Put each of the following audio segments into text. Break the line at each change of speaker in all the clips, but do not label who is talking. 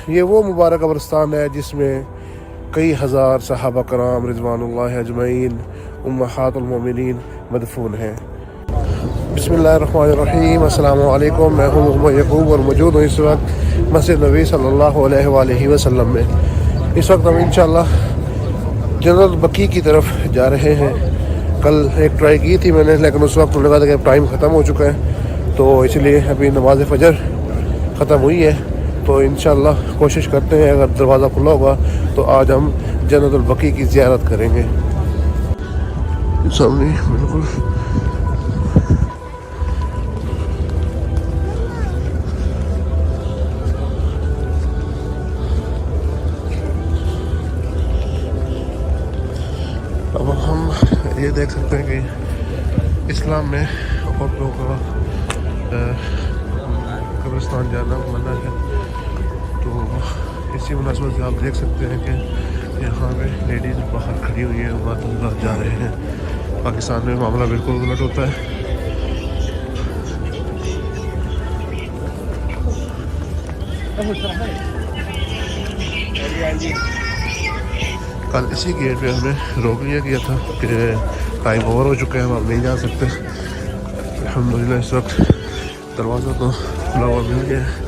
ये वो मुबारक कब्रिस्तान है जिसमें कई हज़ार सहाबा कराम रिज़वानुल्लाह अजमईन उम्महातुल मोमिनीन मदफून हैं। बिस्मिल्लाहिर्रहमानिर्रहीम, अस्सलामु अलैकुम। मैं हूँ मोहम्मद यकूब और मौजूद हूँ इस वक्त मस्जिद नबी सल्लल्लाहु अलैहि वसल्लम में। इस वक्त हम इंशाअल्लाह जनरल बकी की तरफ जा रहे हैं। कल एक ट्राई की थी मैंने, लेकिन उस वक्त मुझे लगा था कि टाइम ख़त्म हो चुका है, तो इसलिए अभी नमाज फ़जर ख़त्म हुई है। तो इंशाअल्लाह कोशिश करते हैं अगर दरवाज़ा खुला होगा तो आज हम जन्नतुल बकी की ज़ियारत करेंगे। सामने बिल्कुल अब हम ये देख सकते हैं कि इस्लाम में औरतों का कब्रिस्तान जाना मना है। तो इसी मुनासिबत से आप देख सकते हैं कि यहाँ पे लेडीज़ बाहर खड़ी हुई हैं, बात जा रहे हैं। पाकिस्तान में मामला बिल्कुल उलट होता है। कल इसी गेट पे हमें रोक लिया गया था कि टाइम ओवर हो चुका है, हम अब नहीं जा सकते। अल्हम्दुलिल्लाह इस वक्त दरवाज़ा तो खुला हुआ मिल गया है।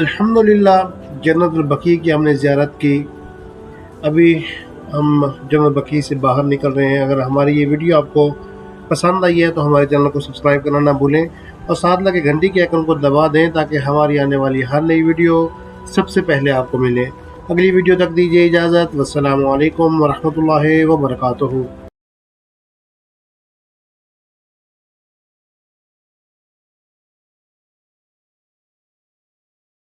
अल्हम्दुलिल्लाह जन्नतुल बकी की हमने ज़ियारत की। अभी हम जन्नत बकी से बाहर निकल रहे हैं। अगर हमारी ये वीडियो आपको पसंद आई है तो हमारे चैनल को सब्सक्राइब करना ना भूलें और साथ लगे घंटी के आइकन को दबा दें ताकि हमारी आने वाली हर नई वीडियो सबसे पहले आपको मिले। अगली वीडियो तक दीजिए इजाज़त। वस्सलामु अलैकुम वरहमतुल्लाहि वबरकातुहू।